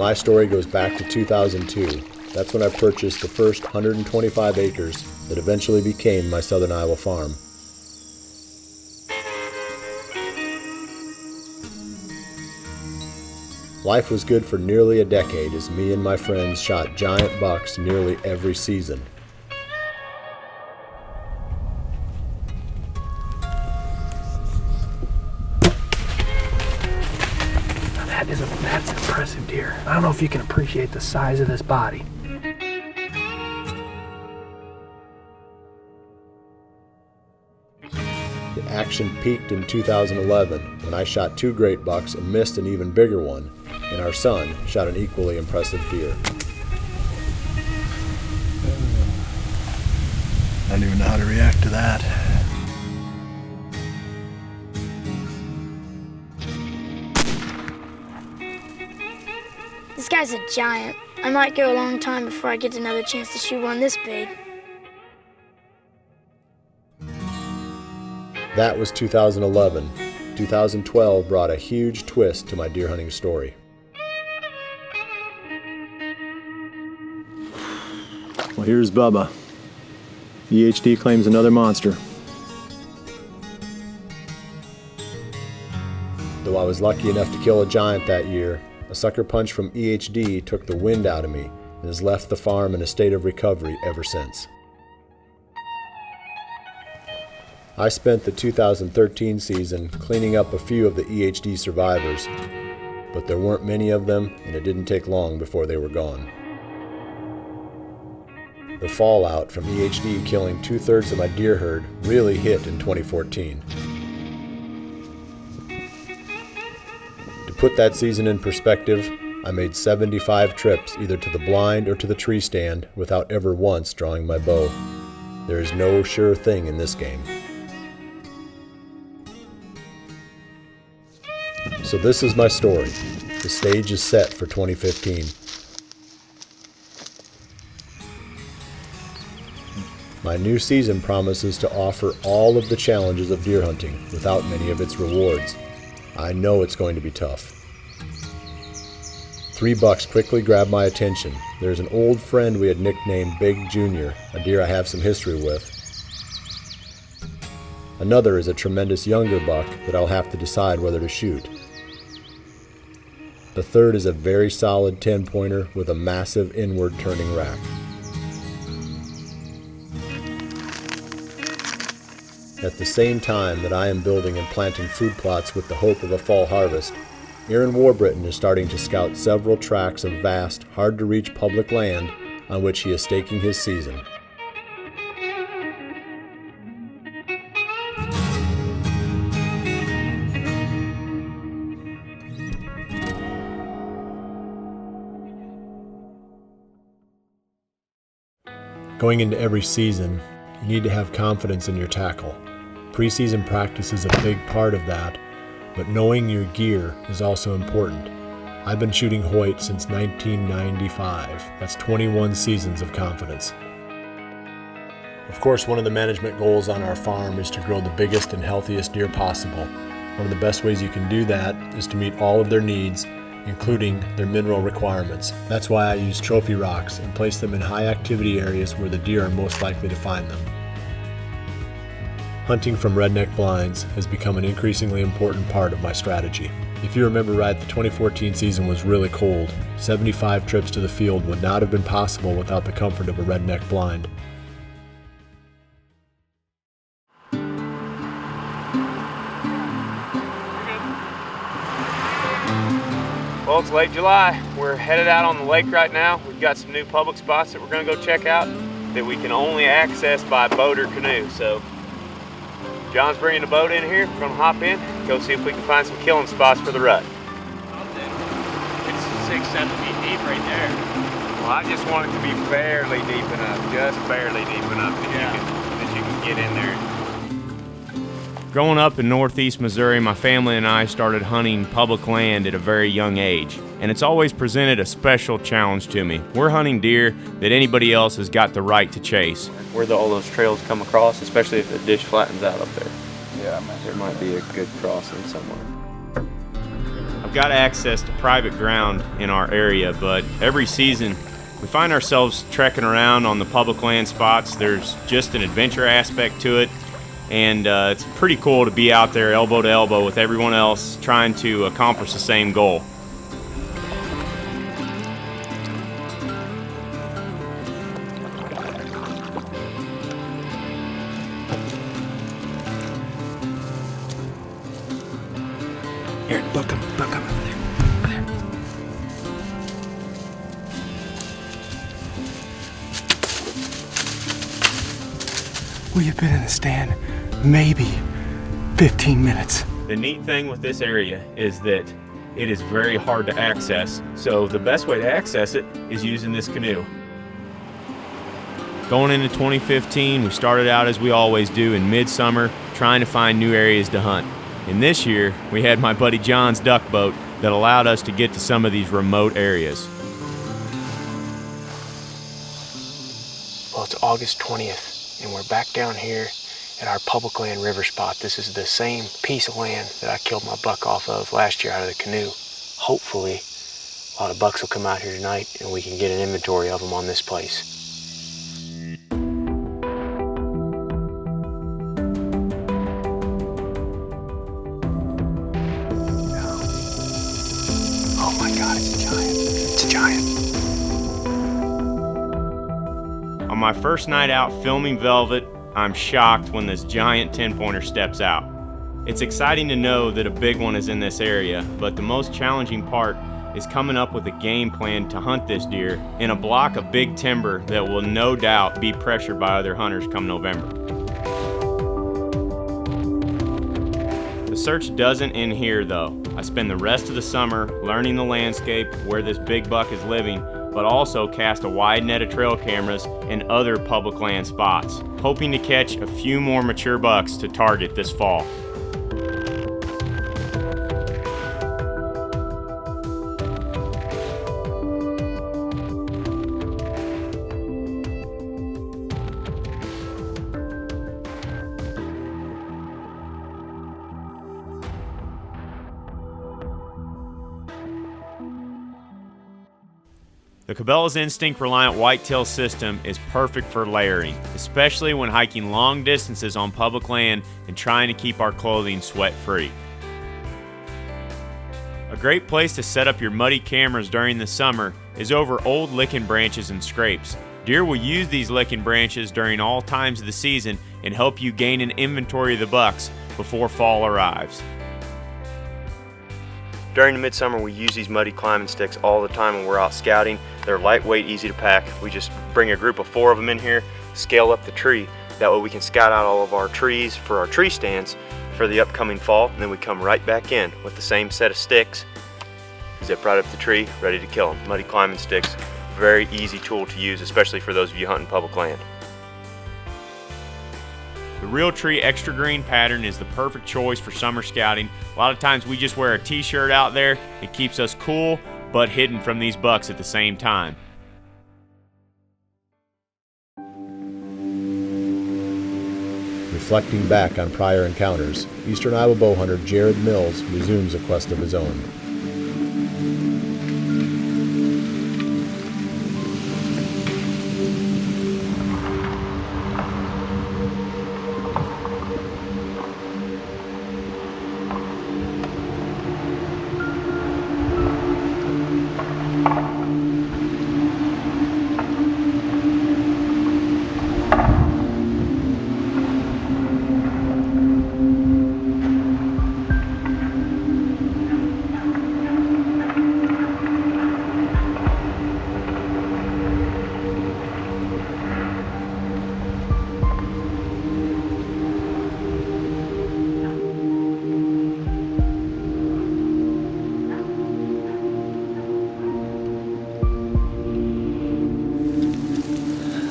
My story goes back to 2002. That's when I purchased the first 125 acres that eventually became my Southern Iowa farm. Life was good for nearly a decade as me and my friends shot giant bucks nearly every season. That's an impressive deer. I don't know if you can appreciate the size of this body. The action peaked in 2011 when I shot 2 great bucks and missed an even bigger one, and our son shot an equally impressive deer. I don't even know how to react to that. This guy's a giant. I might go a long time before I get another chance to shoot one this big. That was 2011. 2012 brought a huge twist to my deer hunting story. Well, here's Bubba. EHD claims another monster. Though I was lucky enough to kill a giant that year, a sucker punch from EHD took the wind out of me and has left the farm in a state of recovery ever since. I spent the 2013 season cleaning up a few of the EHD survivors, but there weren't many of them, and it didn't take long before they were gone. The fallout from EHD killing 2/3 of my deer herd really hit in 2014. To put that season in perspective, I made 75 trips either to the blind or to the tree stand without ever once drawing my bow. There is no sure thing in this game. So this is my story. The stage is set for 2015. My new season promises to offer all of the challenges of deer hunting without many of its rewards. I know it's going to be tough. 3 bucks quickly grabbed my attention. There's an old friend we had nicknamed Big Junior, a deer I have some history with. Another is a tremendous younger buck that I'll have to decide whether to shoot. The third is a very solid 10-pointer with a massive inward turning rack. At the same time that I am building and planting food plots with the hope of a fall harvest, Aaron Warbriton is starting to scout several tracts of vast, hard-to-reach public land on which he is staking his season. Going into every season, you need to have confidence in your tackle. Preseason practice is a big part of that, but knowing your gear is also important. I've been shooting Hoyt since 1995. That's 21 seasons of confidence. Of course, one of the management goals on our farm is to grow the biggest and healthiest deer possible. One of the best ways you can do that is to meet all of their needs, including their mineral requirements. That's why I use trophy rocks and place them in high activity areas where the deer are most likely to find them. Hunting from redneck blinds has become an increasingly important part of my strategy. If you remember right, the 2014 season was really cold. 75 trips to the field would not have been possible without the comfort of a redneck blind. Well, it's late July. We're headed out on the lake right now. We've got some new public spots that we're gonna go check out that we can only access by boat or canoe. So John's bringing the boat in here. We're gonna hop in, go see if we can find some killing spots for the rut. It's 6-7 feet deep right there. Well, I just want it to be barely deep enough, just barely deep enough that you can get in there. Growing up in northeast Missouri, my family and I started hunting public land at a very young age, and it's always presented a special challenge to me. We're hunting deer that anybody else has got the right to chase. Where all those trails come across, especially if the ditch flattens out up there. Yeah, there might be a good crossing somewhere. We've got access to private ground in our area, but every season we find ourselves trekking around on the public land spots. There's just an adventure aspect to it, and it's pretty cool to be out there elbow to elbow with everyone else trying to accomplish the same goal. Here, book him over there. We have been in the stand maybe 15 minutes. The neat thing with this area is that it is very hard to access, so the best way to access it is using this canoe. Going into 2015, we started out as we always do in midsummer, trying to find new areas to hunt. And this year, we had my buddy John's duck boat that allowed us to get to some of these remote areas. Well, it's August 20th, and we're back down here at our public land river spot. This is the same piece of land that I killed my buck off of last year out of the canoe. Hopefully, a lot of bucks will come out here tonight, and we can get an inventory of them on this place. Oh my God, it's a giant. It's a giant. On my first night out filming velvet, I'm shocked when this giant 10-pointer steps out. It's exciting to know that a big one is in this area, but the most challenging part is coming up with a game plan to hunt this deer in a block of big timber that will no doubt be pressured by other hunters come November. The search doesn't end here though. I spend the rest of the summer learning the landscape where this big buck is living, but also cast a wide net of trail cameras in other public land spots, hoping to catch a few more mature bucks to target this fall. The Cabela's Instinct Reliant Whitetail system is perfect for layering, especially when hiking long distances on public land and trying to keep our clothing sweat-free. A great place to set up your muddy cameras during the summer is over old licking branches and scrapes. Deer will use these licking branches during all times of the season and help you gain an inventory of the bucks before fall arrives. During the midsummer, we use these muddy climbing sticks all the time when we're out scouting. They're lightweight, easy to pack. We just bring a group of 4 of them in here, scale up the tree. That way we can scout out all of our trees for our tree stands for the upcoming fall, and then we come right back in with the same set of sticks, zip right up the tree, ready to kill them. Muddy climbing sticks, very easy tool to use, especially for those of you hunting public land. The Realtree extra green pattern is the perfect choice for summer scouting. A lot of times we just wear a t-shirt out there. It keeps us cool, but hidden from these bucks at the same time. Reflecting back on prior encounters, Eastern Iowa bow hunter Jared Mills resumes a quest of his own.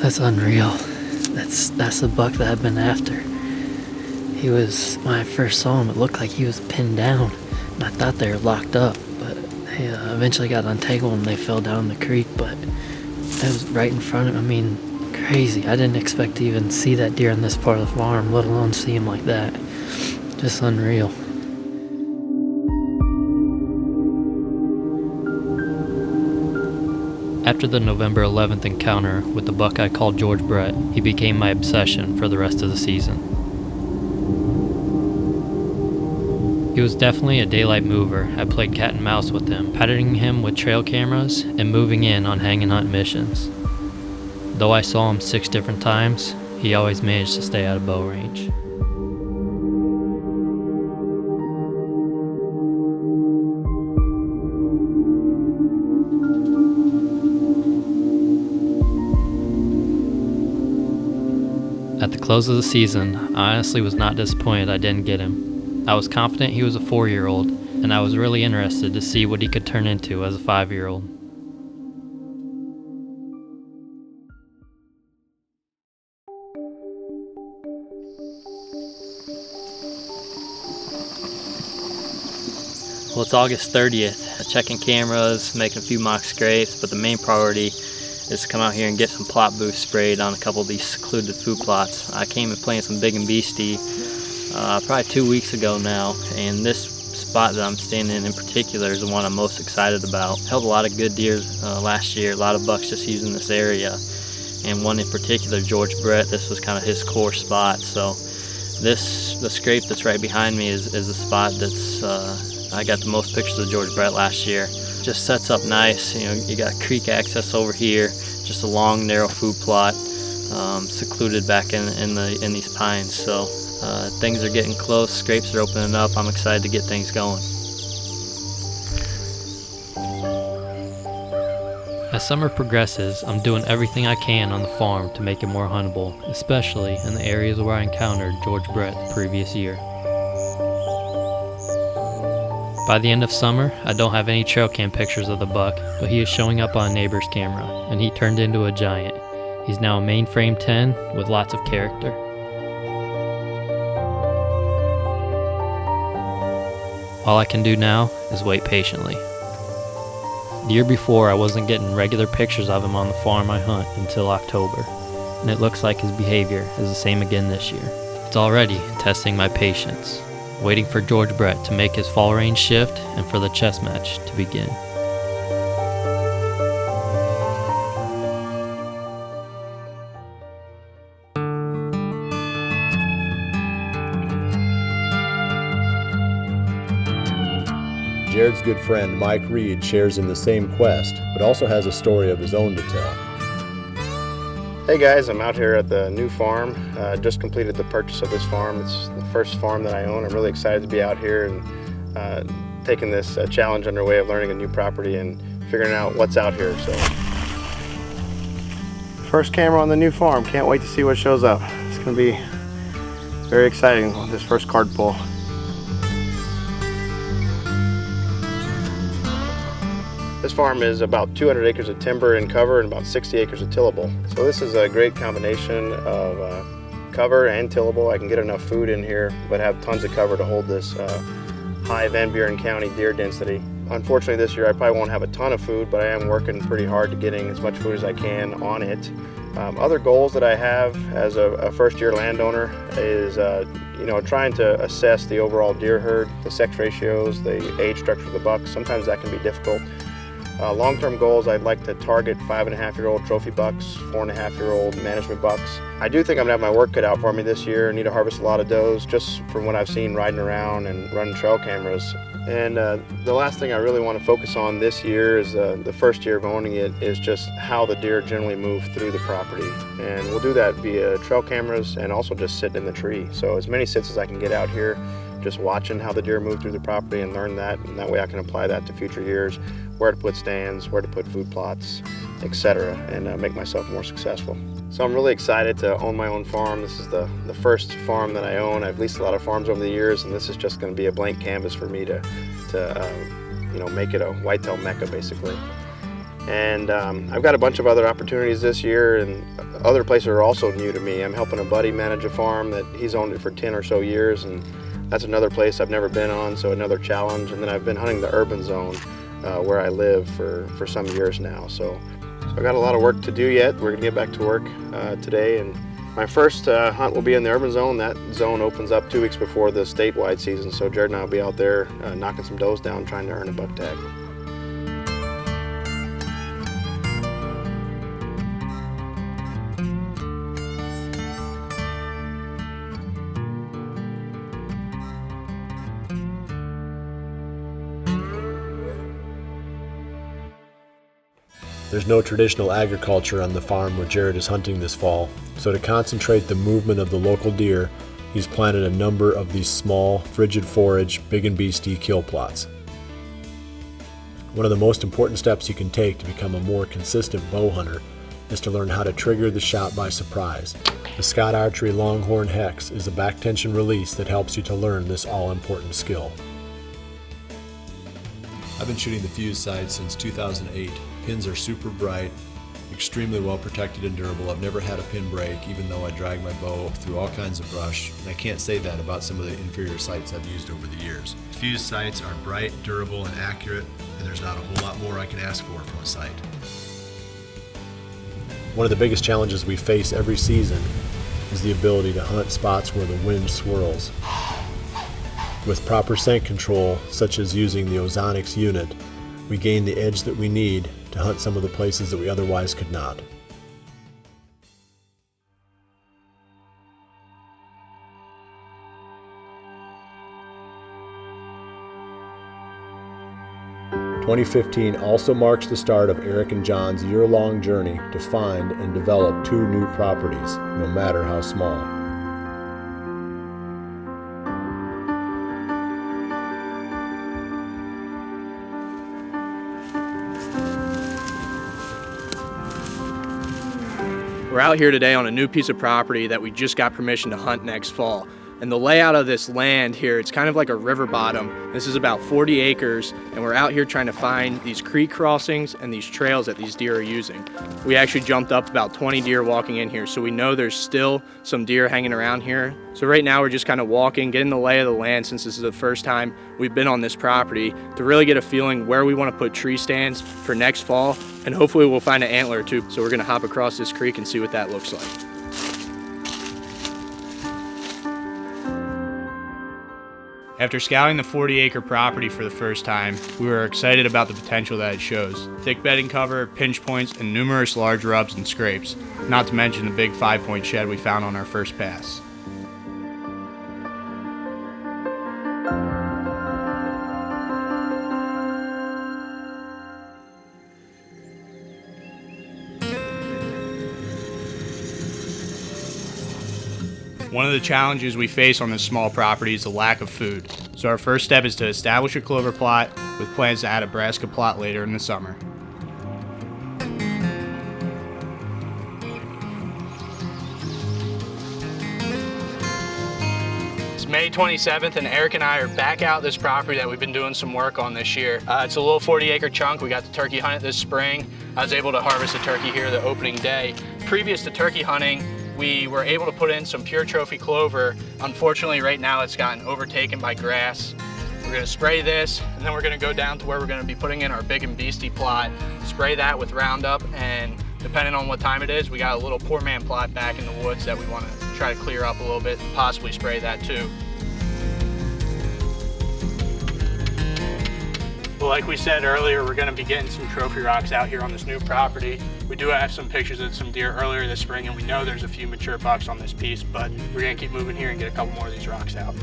That's unreal. That's the buck that I've been after. He was, when I first saw him, it looked like he was pinned down, and I thought they were locked up, but they eventually got untangled and they fell down the creek, but it was right in front of, I mean, crazy. I didn't expect to even see that deer on this part of the farm, let alone see him like that. Just unreal. After the November 11th encounter with the buck I called George Brett, he became my obsession for the rest of the season. He was definitely a daylight mover. I played cat and mouse with him, patterning him with trail cameras and moving in on hang and hunt missions. Though I saw him 6 different times, he always managed to stay out of bow range. At the close of the season, I honestly was not disappointed I didn't get him. I was confident he was a 4-year-old, and I was really interested to see what he could turn into as a 5-year-old. Well, it's August 30th. Checking cameras, making a few mock scrapes, but the main priority is to come out here and get some plot boost sprayed on a couple of these secluded food plots. I came and playing some big and beastie probably 2 weeks ago now, and this spot that I'm standing in particular is the one I'm most excited about. Held a lot of good deer last year, a lot of bucks just using this area, and one in particular, George Brett, this was kind of his core spot. So the scrape that's right behind me is a spot that's I got the most pictures of George Brett last year. Just sets up nice. You know, you got creek access over here, just a long narrow food plot, secluded back in these pines. So things are getting close, scrapes are opening up. I'm excited to get things going. As summer progresses, I'm doing everything I can on the farm to make it more huntable, especially in the areas where I encountered George Brett the previous year. By the end of summer, I don't have any trail cam pictures of the buck, but he is showing up on a neighbor's camera, and he turned into a giant. He's now a mainframe 10 with lots of character. All I can do now is wait patiently. The year before, I wasn't getting regular pictures of him on the farm I hunt until October, and it looks like his behavior is the same again this year. It's already testing my patience, waiting for George Brett to make his fall range shift and for the chess match to begin. Jared's good friend Mike Reed shares in the same quest, but also has a story of his own to tell. Hey guys, I'm out here at the new farm. Just completed the purchase of this farm. It's the first farm that I own. I'm really excited to be out here and taking this challenge underway of learning a new property and figuring out what's out here. So, first camera on the new farm. Can't wait to see what shows up. It's going to be very exciting with this first card pull. This farm is about 200 acres of timber and cover and about 60 acres of tillable. So this is a great combination of cover and tillable. I can get enough food in here, but have tons of cover to hold this high Van Buren County deer density. Unfortunately this year I probably won't have a ton of food, but I am working pretty hard to getting as much food as I can on it. Other goals that I have as a first-year landowner is trying to assess the overall deer herd, the sex ratios, the age structure of the bucks. Sometimes that can be difficult. Long-term goals, I'd like to target 5.5-year-old trophy bucks, 4.5-year-old management bucks. I do think I'm gonna have my work cut out for me this year. I need to harvest a lot of does just from what I've seen riding around and running trail cameras. And the last thing I really want to focus on this year is the first year of owning it is just how the deer generally move through the property. And we'll do that via trail cameras and also just sitting in the tree. So as many sits as I can get out here, just watching how the deer move through the property and learn that, and that way I can apply that to future years, where to put stands, where to put food plots, etc., and make myself more successful. So I'm really excited to own my own farm. This is the first farm that I own. I've leased a lot of farms over the years, and this is just going to be a blank canvas for me to make it a whitetail mecca, basically. And I've got a bunch of other opportunities this year, and other places are also new to me. I'm helping a buddy manage a farm that he's owned it for 10 or so years, and that's another place I've never been on, so another challenge. And then I've been hunting the urban zone where I live for some years now. So I've got a lot of work to do yet. We're gonna get back to work today, and my first hunt will be in the urban zone. That zone opens up 2 weeks before the statewide season, so Jared and I will be out there knocking some does down, trying to earn a buck tag. There's no traditional agriculture on the farm where Jared is hunting this fall, so to concentrate the movement of the local deer, he's planted a number of these small, frigid forage, big and beastie kill plots. One of the most important steps you can take to become a more consistent bow hunter is to learn how to trigger the shot by surprise. The Scott Archery Longhorn Hex is a back tension release that helps you to learn this all-important skill. I've been shooting the fuse sight since 2008. Pins are super bright, extremely well protected and durable. I've never had a pin break, even though I drag my bow through all kinds of brush, and I can't say that about some of the inferior sights I've used over the years. Fuse sights are bright, durable, and accurate, and there's not a whole lot more I can ask for from a sight. One of the biggest challenges we face every season is the ability to hunt spots where the wind swirls. With proper scent control, such as using the Ozonics unit, we gain the edge that we need to hunt some of the places that we otherwise could not. "2015 also marks the start of Eric and John's year-long journey to find and develop 2 new properties, no matter how small. We're out here today on a new piece of property that we just got permission to hunt next fall. And the layout of this land here, it's kind of like a river bottom. This is about 40 acres, and we're out here trying to find these creek crossings and these trails that these deer are using. We actually jumped up about 20 deer walking in here, so we know there's still some deer hanging around here. So right now we're just kind of walking, getting the lay of the land since this is the first time we've been on this property, to really get a feeling where we want to put tree stands for next fall, and hopefully we'll find an antler or 2. So we're gonna hop across this creek and see what that looks like. After scouting the 40-acre property for the first time, we were excited about the potential that it shows. Thick bedding cover, pinch points, and numerous large rubs and scrapes, not to mention the big 5-point shed we found on our first pass. One of the challenges we face on this small property is the lack of food. So our first step is to establish a clover plot with plans to add a brassica plot later in the summer. It's May 27th and Eric and I are back out this property that we've been doing some work on this year. It's a little 40-acre chunk. We got the turkey hunt this spring. I was able to harvest a turkey here the opening day. Previous to turkey hunting, we were able to put in some pure trophy clover. Unfortunately, right now it's gotten overtaken by grass. We're gonna spray this, and then we're gonna go down to where we're gonna be putting in our big and beastie plot, spray that with Roundup, and depending on what time it is, we got a little poor man plot back in the woods that we wanna try to clear up a little bit, and possibly spray that too. Well, like we said earlier, we're gonna be getting some trophy rocks out here on this new property. We do have some pictures of some deer earlier this spring, and we know there's a few mature bucks on this piece, but we're gonna keep moving here and get a couple more of these rocks out.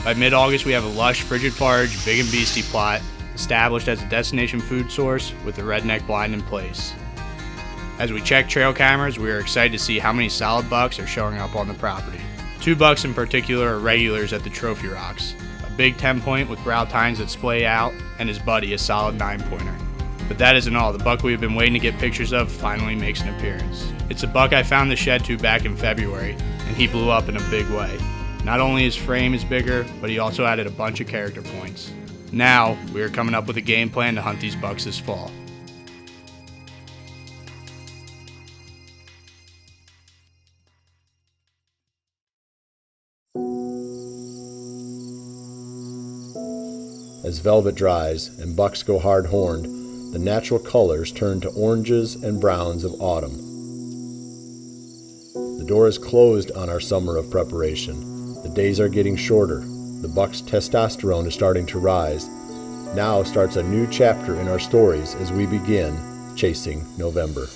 By mid-August, we have a lush, frigid forage, big and beastie plot established as a destination food source with the redneck blind in place. As we check trail cameras, we are excited to see how many solid bucks are showing up on the property. 2 bucks in particular are regulars at the trophy rocks. A big 10-point with brow tines that splay out, and his buddy, a solid 9-pointer. But that isn't all. The buck we've been waiting to get pictures of finally makes an appearance. It's a buck I found the shed to back in February, and he blew up in a big way. Not only his frame is bigger, but he also added a bunch of character points. Now, we are coming up with a game plan to hunt these bucks this fall. As velvet dries and bucks go hard-horned, the natural colors turn to oranges and browns of autumn. The door is closed on our summer of preparation. The days are getting shorter. The buck's testosterone is starting to rise. Now starts a new chapter in our stories as we begin chasing November.